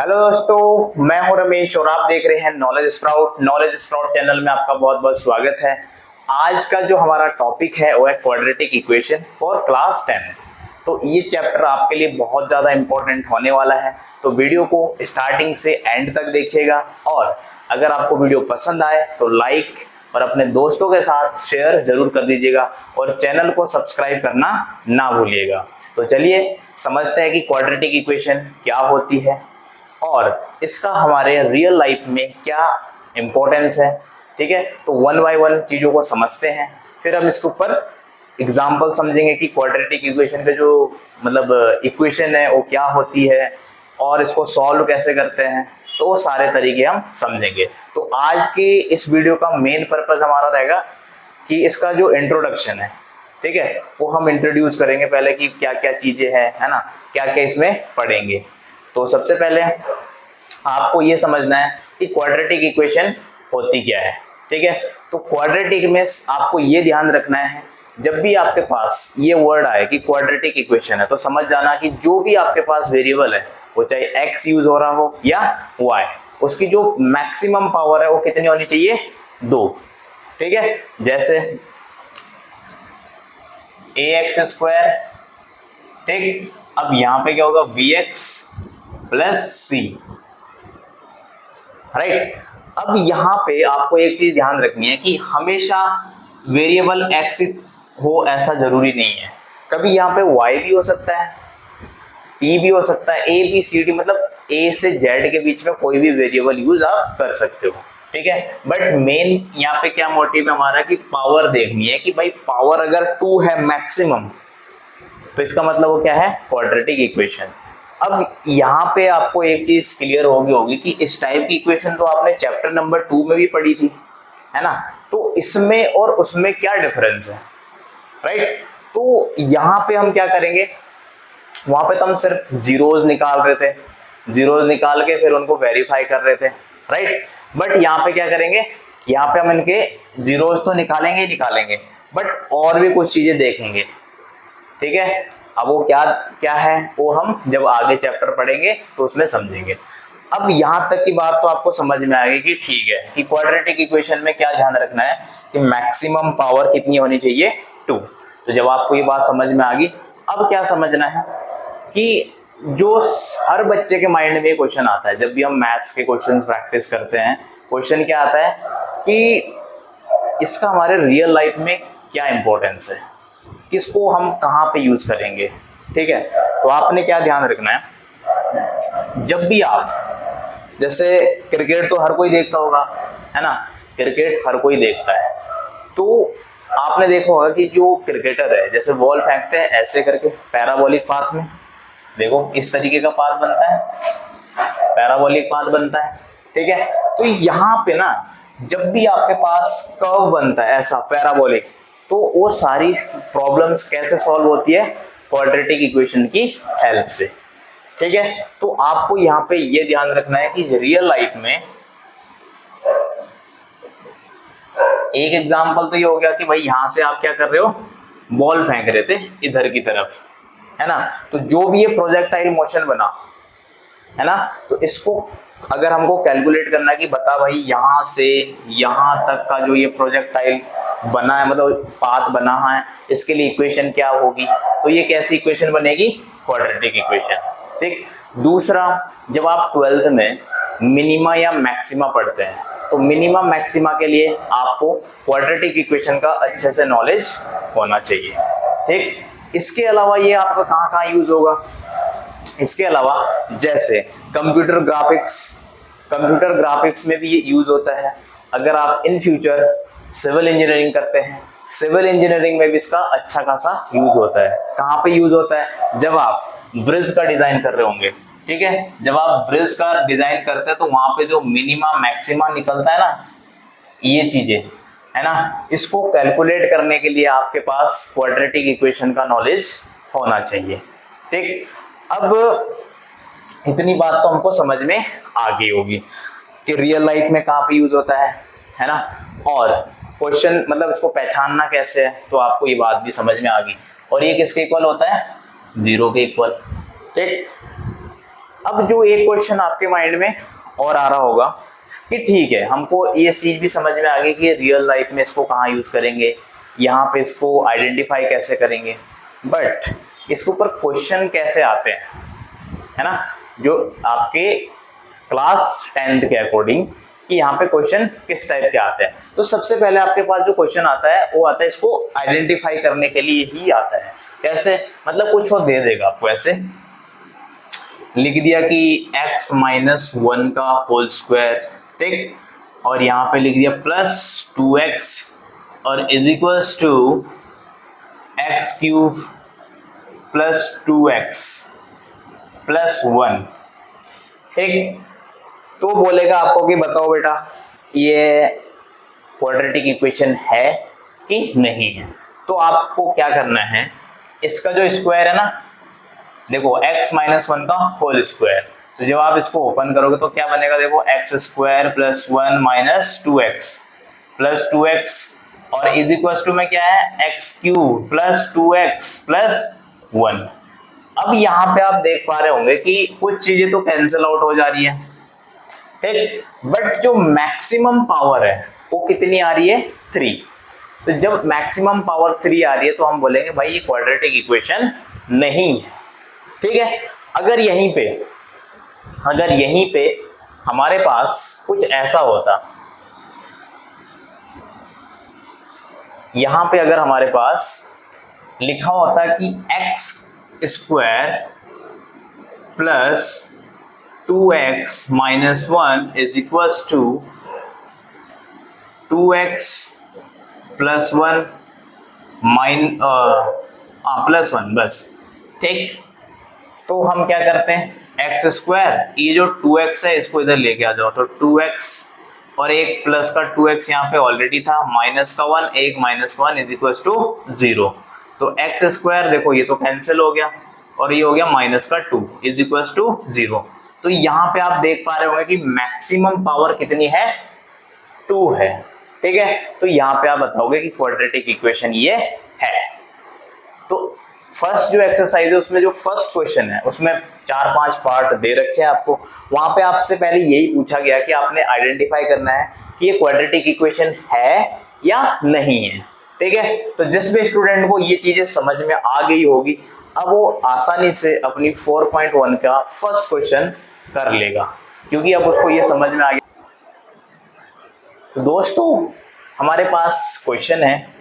Hello दोस्तों, मैं हूं रमेश और आप देख रहे हैं नॉलेज स्प्राउट चैनल में आपका बहुत बहुत स्वागत है। आज का जो हमारा टॉपिक है वो है क्वाड्रेटिक इक्वेशन फॉर क्लास 10। तो ये चैप्टर आपके लिए बहुत ज़्यादा इंपॉर्टेंट होने वाला है, तो वीडियो को स्टार्टिंग से एंड तक देखिएगा और अगर आपको वीडियो पसंद आए तो लाइक और अपने दोस्तों के साथ शेयर जरूर कर दीजिएगा और चैनल को सब्सक्राइब करना ना भूलिएगा। तो चलिए समझते हैं कि क्वाड्रेटिक इक्वेशन क्या होती है और इसका हमारे रियल लाइफ में क्या इम्पोर्टेंस है। ठीक है, तो वन बाय वन चीज़ों को समझते हैं, फिर हम इसके ऊपर एग्जाम्पल समझेंगे कि क्वाड्रेटिक इक्वेशन का जो इक्वेशन है वो क्या होती है और इसको सॉल्व कैसे करते हैं, तो वो सारे तरीके हम समझेंगे। तो आज की इस वीडियो का मेन पर्पस हमारा रहेगा कि इसका जो इंट्रोडक्शन है, ठीक है, वो हम इंट्रोड्यूस करेंगे पहले कि क्या क्या चीज़ें हैं, है ना, क्या क्या इसमें पढ़ेंगे। तो सबसे पहले आपको ये समझना है कि क्वाड्रेटिक इक्वेशन होती क्या है। ठीक है, तो क्वाड्रेटिक में आपको ये ध्यान रखना है, जब भी आपके पास ये वर्ड आए कि क्वाड्रेटिक इक्वेशन है तो समझ जाना कि जो भी आपके पास वेरिएबल है, वो चाहे एक्स यूज हो रहा हो या वाई, उसकी जो मैक्सिमम पावर है वो कितनी होनी चाहिए, 2। ठीक है, जैसे ax², ठीक, अब यहां पे क्या होगा, bx प्लस सी, राइट। अब यहां पे आपको एक चीज ध्यान रखनी है कि हमेशा वेरिएबल x हो ऐसा जरूरी नहीं है, कभी यहाँ पे y भी हो सकता है, t भी हो सकता है, a b c d, मतलब a से z के बीच में कोई भी वेरिएबल यूज आप कर सकते हो। ठीक है, बट मेन यहाँ पे क्या मोटिव है हमारा कि पावर देखनी है कि भाई पावर अगर 2 है मैक्सिमम, तो इसका मतलब वो क्या है, क्वाड्रेटिक इक्वेशन। अब यहाँ पे आपको एक चीज क्लियर होगी कि इस टाइप की इक्वेशन तो आपने चैप्टर नंबर 2 में भी पढ़ी थी, है ना, तो इसमें और उसमें क्या डिफरेंस है, राइट। तो यहाँ पे हम क्या करेंगे, वहां पे तो हम सिर्फ जीरोज निकाल रहे थे, जीरोज निकाल के फिर उनको वेरीफाई कर रहे थे, राइट। बट यहाँ पे क्या करेंगे, यहाँ पे हम इनके जीरोज तो निकालेंगे ही निकालेंगे, बट और भी कुछ चीजें देखेंगे। ठीक है, अब वो क्या क्या है वो हम जब आगे चैप्टर पढ़ेंगे तो उसमें समझेंगे। अब यहाँ तक की बात तो आपको समझ में आ गई कि ठीक है कि क्वाड्रेटिक इक्वेशन में क्या ध्यान रखना है कि मैक्सिमम पावर कितनी होनी चाहिए, 2। तो जब आपको ये बात समझ में आ गई, अब क्या समझना है कि जो हर बच्चे के माइंड में क्वेश्चन आता है जब भी हम मैथ्स के क्वेश्चंस प्रैक्टिस करते हैं, क्वेश्चन क्या आता है कि इसका हमारे रियल लाइफ में क्या इंपॉर्टेंस है, किसको हम कहाँ पे यूज करेंगे। ठीक है, तो आपने क्या ध्यान रखना है, जब भी आप, जैसे क्रिकेट तो हर कोई देखता होगा, है ना, क्रिकेट हर कोई देखता है, तो आपने देखा होगा कि जो क्रिकेटर है जैसे बॉल फेंकते हैं ऐसे करके पैराबोलिक पाथ में, देखो इस तरीके का पाथ बनता है, पैराबोलिक पाथ बनता है। ठीक है, तो यहाँ पे ना जब भी आपके पास कर्व बनता है ऐसा पैराबोलिक, तो वो सारी प्रॉब्लम्स कैसे सॉल्व होती है, क्वाड्रेटिक इक्वेशन की हेल्प से। ठीक है, तो आपको यहाँ पे ये ध्यान रखना है कि रियल लाइफ में एक एग्जांपल तो ये हो गया कि भाई यहां से आप क्या कर रहे हो, बॉल फेंक रहे थे इधर की तरफ, है ना, तो जो भी ये प्रोजेक्टाइल मोशन बना, है ना, तो इसको अगर हमको कैलकुलेट करना है कि बता भाई यहां से यहां तक का जो ये प्रोजेक्टाइल बना है, मतलब पाथ बना है, इसके लिए इक्वेशन क्या होगी, तो ये कैसी इक्वेशन बनेगी, क्वाड्रेटिक इक्वेशन। ठीक, दूसरा, जब आप 12th में मिनिमा या मैक्सिमा पढ़ते हैं तो मिनिमा मैक्सिमा के लिए आपको क्वाड्रेटिक इक्वेशन का अच्छे से नॉलेज होना चाहिए। ठीक, इसके अलावा ये आपका कहाँ कहाँ यूज होगा, इसके अलावा जैसे कंप्यूटर ग्राफिक्स में भी ये यूज होता है। अगर आप इन फ्यूचर सिविल इंजीनियरिंग करते हैं, सिविल इंजीनियरिंग में भी इसका अच्छा खासा यूज होता है। कहाँ पे यूज होता है, जब आप ब्रिज का डिजाइन कर रहे होंगे, ठीक है, जब आप ब्रिज का डिजाइन करते हैं तो वहां पे जो मिनिमा मैक्सिमा निकलता है ना, ये चीजें, है ना, इसको कैलकुलेट करने के लिए आपके पास क्वाड्रेटिक इक्वेशन का नॉलेज होना चाहिए। ठीक, अब इतनी बात तो हमको समझ में आ गई होगी कि रियल लाइफ में कहाँ पे यूज होता है ना, और क्वेश्चन मतलब इसको पहचानना कैसे है, तो आपको ये बात भी समझ में आ गई। और ये किसके इक्वल होता है, 0 के इक्वल। ठीक, अब जो एक क्वेश्चन आपके माइंड में और आ रहा होगा कि ठीक है, हमको ये चीज भी समझ में आ गई कि रियल लाइफ में इसको कहाँ यूज करेंगे, यहाँ पे इसको आइडेंटिफाई कैसे करेंगे, बट इसके ऊपर क्वेश्चन कैसे आते हैं, है ना, जो आपके क्लास 10th के अकॉर्डिंग कि यहाँ पे क्वेश्चन किस टाइप के आते हैं। तो सबसे पहले आपके पास जो क्वेश्चन आता है वो आता है इसको आइडेंटिफाई करने के लिए ही आता है। कैसे, मतलब कुछ वो दे देगा आपको, ऐसे लिख दिया कि x माइनस 1 का होल स्क्वायर, ठीक, और यहाँ पे लिख दिया प्लस 2x और is equals to x cube plus 2x plus 1, ठीक। तो बोलेगा आपको कि बताओ बेटा ये क्वाड्रेटिक इक्वेशन है कि नहीं है। तो आपको क्या करना है, इसका जो स्क्वायर है ना, देखो x माइनस 1 का होल स्क्वायर, तो जब आप इसको ओपन करोगे तो क्या बनेगा, देखो x square plus 1 minus 2x plus 2x और इज इक्वल टू में क्या है x cube plus 2x plus 1। अब यहाँ पे आप देख पा रहे होंगे कि कुछ चीजें तो कैंसिल आउट हो जा रही है, ठीक, बट जो मैक्सिमम पावर है वो कितनी आ रही है, 3। तो जब मैक्सिमम पावर 3 आ रही है तो हम बोलेंगे भाई ये क्वाड्रेटिक इक्वेशन नहीं है, ठीक है। अगर यहीं पे हमारे पास कुछ ऐसा होता, यहां पे अगर हमारे पास लिखा होता कि x square plus 2x minus 1 is equals to 2x plus 1 plus 1, बस, ठीक। तो हम क्या करते हैं, एक्स स्क्वायर, ये जो 2x है इसको इधर लेके आ जाओ, तो 2x और एक प्लस का 2x यहाँ पे ऑलरेडी था, माइनस का 1, एक माइनस का 1 इज इक्वल टू 0। तो एक्स स्क्वायर देखो ये तो कैंसिल हो गया और ये हो गया माइनस का 2 इज इक्वल टू 0। तो यहाँ पे आप देख पा रहे होंगे कि मैक्सिमम पावर कितनी है, 2 है, ठीक है। तो यहाँ पे आप बताओगे कि क्वाड्रेटिक इक्वेशन ये है। तो फर्स्ट जो एक्सरसाइज है उसमें जो फर्स्ट क्वेश्चन है उसमें 4-5 पार्ट दे रखे हैं आपको, वहां पे आपसे पहले यही पूछा गया कि आपने आइडेंटिफाई करना है कि ये क्वाड्रेटिक इक्वेशन है या नहीं है, ठीक है। तो जिस भी स्टूडेंट को ये चीजें समझ में आ गई होगी, अब वो आसानी से अपनी 4.1 का फर्स्ट क्वेश्चन कर लेगा, क्योंकि अब उसको ये समझ में आ गया। तो दोस्तों हमारे पास क्वेश्चन है,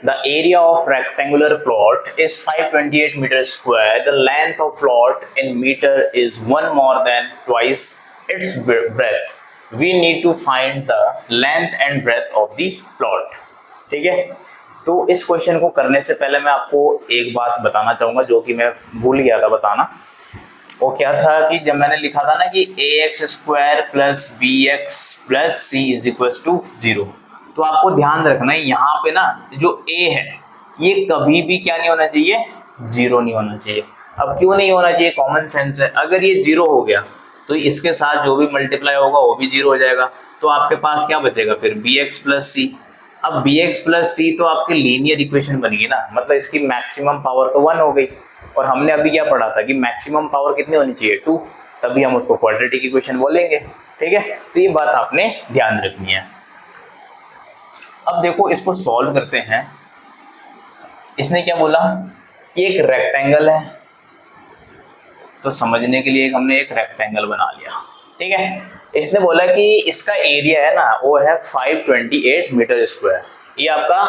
the area of rectangular plot is 528 metre square, the length of plot in metre is 1 more than twice its breadth, we need to find the length and breadth of the plot, ठीक है। तो इस question को करने से पहले मैं आपको एक बात बताना चाहूंगा जो कि मैं भूल गया था बताना। वो क्या था कि जब मैंने लिखा था ना कि ax square plus b x plus c is equal to 0, तो आपको ध्यान रखना है यहाँ पे ना जो a है ये कभी भी क्या नहीं होना चाहिए, 0 नहीं होना चाहिए। अब क्यों नहीं होना चाहिए, कॉमन सेंस है, अगर ये 0 हो गया तो इसके साथ जो भी मल्टीप्लाई होगा वो भी 0 हो जाएगा, तो आपके पास क्या बचेगा फिर बी एक्स प्लस सी। अब बी एक्स प्लस सी तो आपकी लीनियर इक्वेशन बन गई ना, मतलब इसकी मैक्सिमम पावर तो 1 हो गई, और हमने अभी क्या पढ़ा था कि मैक्सिमम पावर कितनी होनी चाहिए, 2, तभी हम उसको क्वाड्रेटिक इक्वेशन बोलेंगे, ठीक है। तो ये बात आपने ध्यान रखनी है। अब देखो इसको सॉल्व करते हैं। इसने क्या बोला कि एक रेक्टेंगल है, तो समझने के लिए हमने एक रेक्टेंगल बना लिया, ठीक है। इसने बोला कि इसका एरिया है ना वो है 528 मीटर स्क्वायर। ये आपका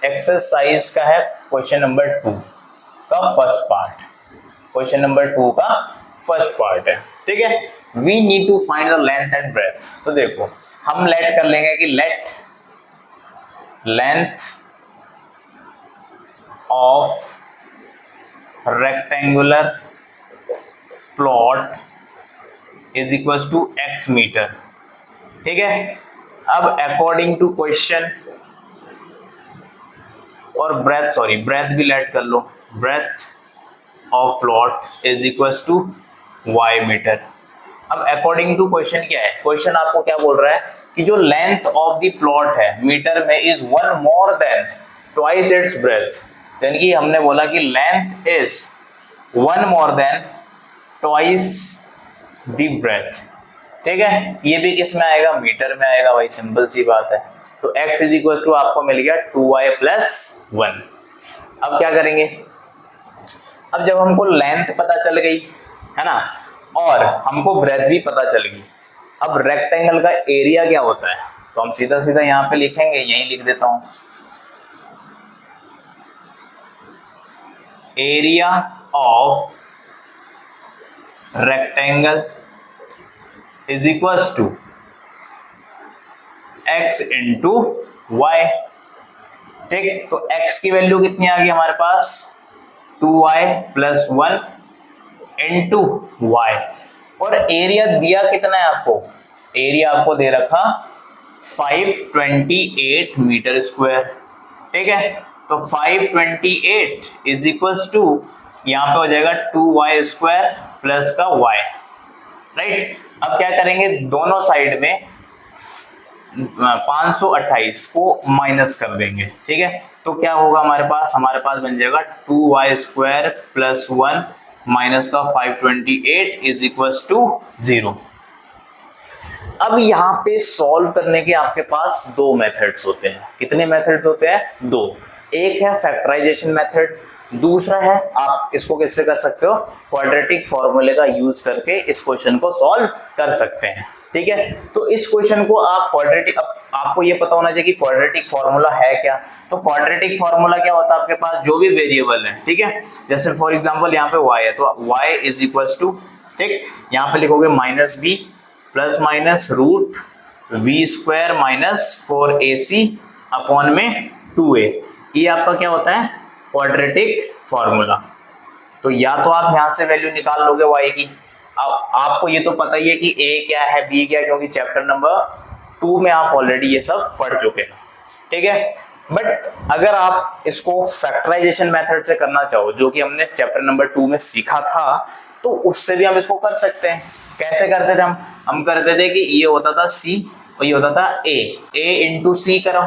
एक्सरसाइज का है क्वेश्चन नंबर 2 का फर्स्ट पार्ट, क्वेश्चन नंबर 2 का फर्स्ट पार्ट है, ठीक है। We need to find the length and breadth. तो देखो हम लेट कर लेंगे कि let length of rectangular plot is equal to x metre, ठीक है। अब अकॉर्डिंग टू क्वेश्चन और ब्रेथ भी लेट कर लो, breadth of plot is equal to y metre. अब अकॉर्डिंग टू क्वेश्चन क्या है, क्वेश्चन आपको क्या बोल रहा है कि जो लेंथ ऑफ द प्लॉट है मीटर में is 1 more than twice its breadth, यानी कि हमने बोला कि length is 1 more than twice the breadth. ठीक है, ये भी किस में आएगा, मीटर में आएगा भाई, सिंपल सी बात है। तो x इज इक्वल टू आपको मिल गया 2y प्लस 1। अब क्या करेंगे, अब जब हमको लेंथ पता चल गई है ना, और हमको ब्रेथ भी पता चल गई, अब रेक्टेंगल का एरिया क्या होता है, तो हम सीधा सीधा यहाँ पे लिखेंगे, यहीं लिख देता हूं, area of rectangle is equals to x into y. ठीक, तो x की वैल्यू कितनी आ गई हमारे पास, 2y प्लस 1 इंटू वाई। और एरिया दिया कितना है आपको, एरिया आपको दे रखा 528 मीटर स्क्वायर। ठीक है, तो 528 इज इक्वल्स टू यहाँ पे हो जाएगा 2y स्क्वायर प्लस का y। राइट, अब क्या करेंगे, दोनों साइड में 528 को माइनस कर देंगे। ठीक है, तो क्या होगा हमारे पास बन जाएगा 2y स्क्वायर प्लस 1 माइनस का 528 इज इक्वल्स टू 0। अब यहाँ पे सॉल्व करने के आपके पास दो मेथड्स होते हैं। कितने मेथड्स होते हैं, दो। एक है फैक्टराइजेशन मेथड, दूसरा है आप इसको किससे कर सकते हो, क्वाड्रेटिक फॉर्मूले का यूज करके इस क्वेश्चन को सॉल्व कर सकते हैं। ठीक है, तो इस क्वेश्चन को आप क्वाड्रेटिक, आपको ये पता होना चाहिए कि क्वाड्रेटिक फॉर्मूला है क्या। तो क्वाड्रेटिक फॉर्मूला क्या होता है आपके पास, जो भी वेरिएबल है, ठीक है, जैसे फॉर एग्जांपल यहाँ पे y है, तो y इज इक्वल्स टू, ठीक, यहाँ पे लिखोगे minus b plus minus root b square minus 4ac upon में 2a। ये आपका क्या होता है, क्वाड्रेटिक फॉर्मूला। तो या तो आप यहां से वैल्यू निकाल लोगे y की, अब आपको ये तो पता ही है कि a क्या है b क्या, क्योंकि चैप्टर नंबर 2 में आप ऑलरेडी ये सब पढ़ चुके हैं। ठीक है, बट अगर आप इसको फैक्टराइजेशन मेथड से करना चाहो, जो कि हमने चैप्टर नंबर 2 में सीखा था, तो उससे भी हम इसको कर सकते हैं। कैसे करते थे हम करते थे कि ये होता था c और ये होता था a इंटू सी करो।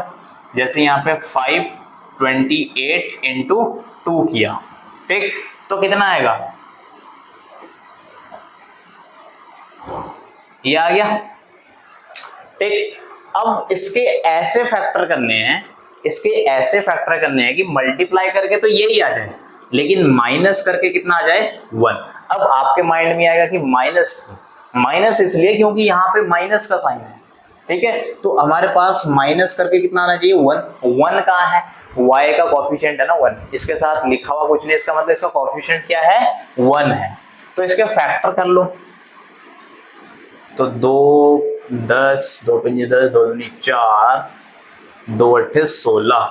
जैसे यहाँ पे 528 इंटू 2 किया, ठीक, तो कितना आएगा, ये आ गया। ठीक, अब इसके ऐसे फैक्टर करने हैं, कि मल्टीप्लाई करके तो यही आ जाए, लेकिन माइनस करके कितना आ जाए, 1। अब आपके माइंड में आएगा कि माइनस इसलिए क्योंकि यहाँ पे माइनस का साइन है। ठीक है, तो हमारे पास माइनस करके कितना आना चाहिए, 1 कहाँ है, y का कोफिशिएंट है ना 1, इसके साथ लिखा हुआ कुछ नहीं, इसका मतलब इसका कोफिशिएंट क्या है, 1 है। तो इसके फैक्टर कर लो, तो 2 10 2 पंजे 10 2 दूनी 4 2 8 16,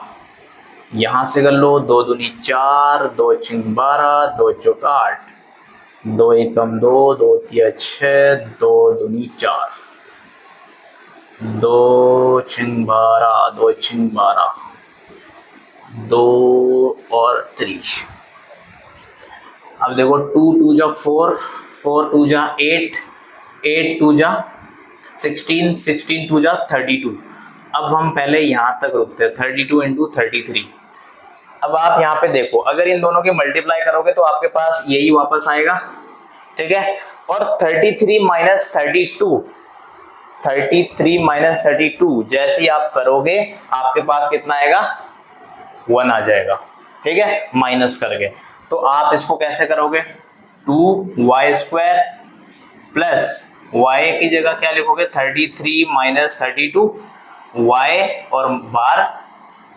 यहां से कर लो 2 दूनी 4 2 छिंग 12 2 चौक 8 2 एकम 2 2 तिया 6 2 दूनी 4 2 छिंग 12 2 छिंग 12 2 और 3। अब देखो 2 2 जा 4 4 2 जा 8 8 2 जा 16 16 2 जा 32। अब हम पहले यहाँ तक रुकते हैं, 32 इंटू 33। अब आप यहाँ पे देखो, अगर इन दोनों के मल्टीप्लाई करोगे तो आपके पास यही वापस आएगा। ठीक है, और 33 माइनस 32 जैसे आप करोगे आपके पास कितना आएगा, 1 आ जाएगा। ठीक है, माइनस करके। तो आप इसको कैसे करोगे, 2y स्क्वायर प्लस y की जगह क्या लिखोगे, 33 माइनस 32 y और बार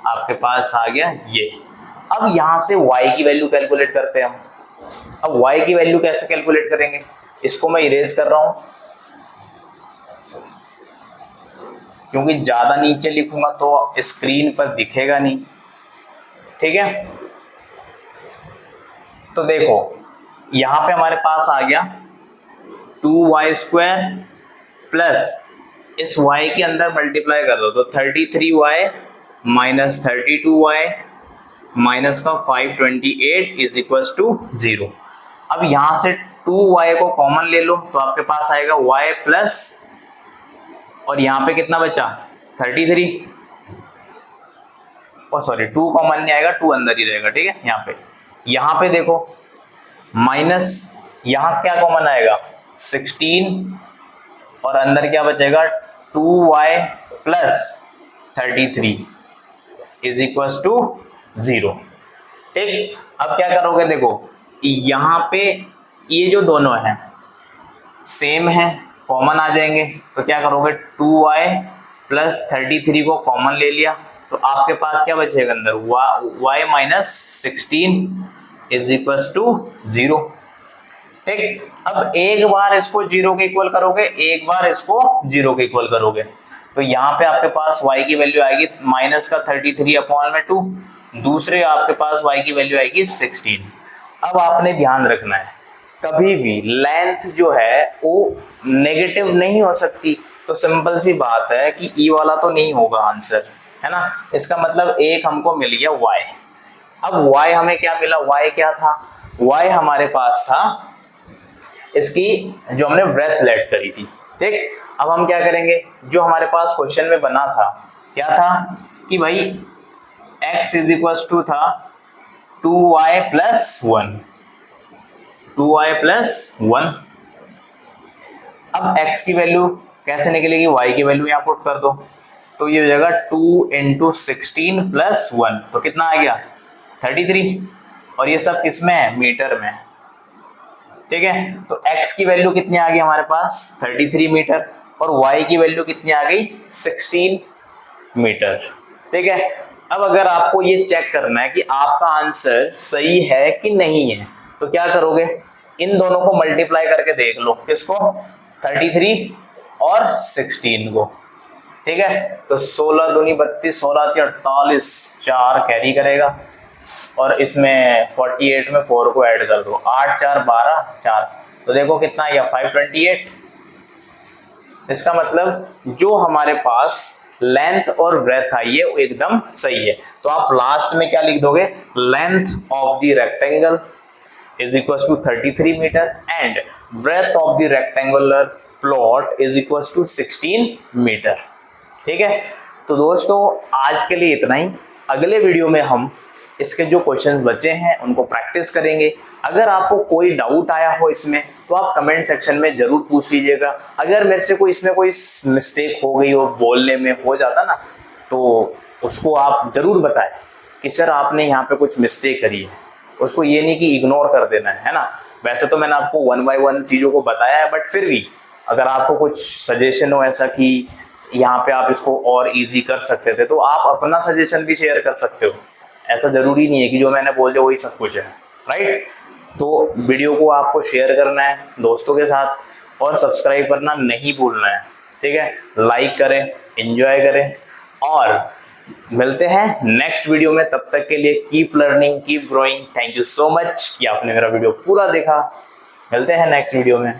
आपके पास आ गया ये। अब यहां से y की वैल्यू कैलकुलेट करते हैं हम। अब y की वैल्यू कैसे कैलकुलेट करेंगे, इसको मैं इरेज कर रहा हूं क्योंकि ज्यादा नीचे लिखूंगा तो स्क्रीन पर दिखेगा नहीं। ठीक है, तो देखो यहां पे हमारे पास आ गया 2y स्क्वायर प्लस इस y के अंदर मल्टीप्लाई कर दो, तो 33y माइनस 32y माइनस का 528 इज इक्वल टू 0। अब यहां से 2y को कॉमन ले लो तो आपके पास आएगा y प्लस, और यहां पे कितना बचा 33, और सॉरी 2 कॉमन नहीं आएगा, 2 अंदर ही रहेगा। ठीक है, यहाँ पे देखो माइनस, यहाँ क्या कॉमन आएगा 16 और अंदर क्या बचेगा 2y plus 33 is equal to 0। ठीक, अब क्या करोगे, देखो यहाँ पे ये जो दोनों हैं सेम है, कॉमन आ जाएंगे, तो क्या करोगे 2y प्लस 33 को कॉमन ले लिया, तो आपके पास क्या बचेगा अंदर y minus 16 is equal to 0। ठीक, अब एक बार इसको 0 के इक्वल करोगे, एक बार इसको 0 के इक्वल करोगे, तो यहाँ पे आपके पास y की वैल्यू आएगी माइनस का 33 अपॉन में 2, दूसरे आपके पास y की वैल्यू आएगी 16। अब आपने ध्यान रखना है कभी भी लेंथ जो है वो नेगेटिव नहीं हो सकती, तो सिंपल सी बात है कि ई वाला तो नहीं होगा आंसर, है ना। इसका मतलब एक हमको मिल गया y। अब y हमें क्या मिला, y क्या था, y हमारे पास था इसकी जो हमने ब्रेथ लेट करी थी। ठीक, अब हम क्या करेंगे, जो हमारे पास क्वेश्चन में बना था क्या था कि भाई x इज इक्वल टू था 2y प्लस 1, 2y प्लस 1। अब x की वैल्यू कैसे निकलेगी, y की वैल्यू यहाँ पुट कर दो, तो ये हो जाएगा 2 इंटू 16 प्लस 1, तो कितना आ गया 33, और ये सब किसमें है, मीटर में। ठीक है, तो x की वैल्यू कितनी आ गई हमारे पास 33 मीटर, और y की वैल्यू कितनी आ गई 16 मीटर। ठीक है, अब अगर आपको ये चेक करना है कि आपका आंसर सही है कि नहीं है, तो क्या करोगे, इन दोनों को मल्टीप्लाई करके देख लो, किसको 33 और 16 को। ठीक है, तो 16 दूनी 32, 16 48, 4 कैरी करेगा, और इसमें 48 में 4 को ऐड कर दो, 8 4 12 4, तो देखो कितना आया 528। इसका मतलब जो हमारे पास लेंथ और ब्रेथ आई है वो एकदम सही है। तो आप लास्ट में क्या लिख दोगे, length of the rectangle is equal to 33 metre and breadth of the rectangular plot is equal to 16 metre. ठीक है, तो दोस्तों आज के लिए इतना ही। अगले वीडियो में हम इसके जो क्वेश्चंस बचे हैं उनको प्रैक्टिस करेंगे। अगर आपको कोई डाउट आया हो इसमें तो आप कमेंट सेक्शन में जरूर पूछ लीजिएगा। अगर मेरे से कोई इसमें कोई मिस्टेक हो गई हो, बोलने में हो जाता ना, तो उसको आप जरूर बताएं कि सर आपने यहाँ पे कुछ मिस्टेक करी है। उसको ये नहीं कि इग्नोर कर देना है ना। वैसे तो मैंने आपको 1 बाय 1 चीज़ों को बताया है, बट फिर भी अगर आपको कुछ सजेशन हो ऐसा कि यहाँ पे आप इसको और ईजी कर सकते थे, तो आप अपना सजेशन भी शेयर कर सकते हो। ऐसा जरूरी नहीं है कि जो मैंने बोल दिया वही सब कुछ है, राइट। तो वीडियो को आपको शेयर करना है दोस्तों के साथ, और सब्सक्राइब करना नहीं भूलना है। ठीक है, लाइक करें, एंजॉय करें, और मिलते हैं नेक्स्ट वीडियो में। तब तक के लिए keep learning, keep growing. Thank you so much कि आपने मेरा वीडियो पूरा देखा। मिलते हैं नेक्स्ट वीडियो में।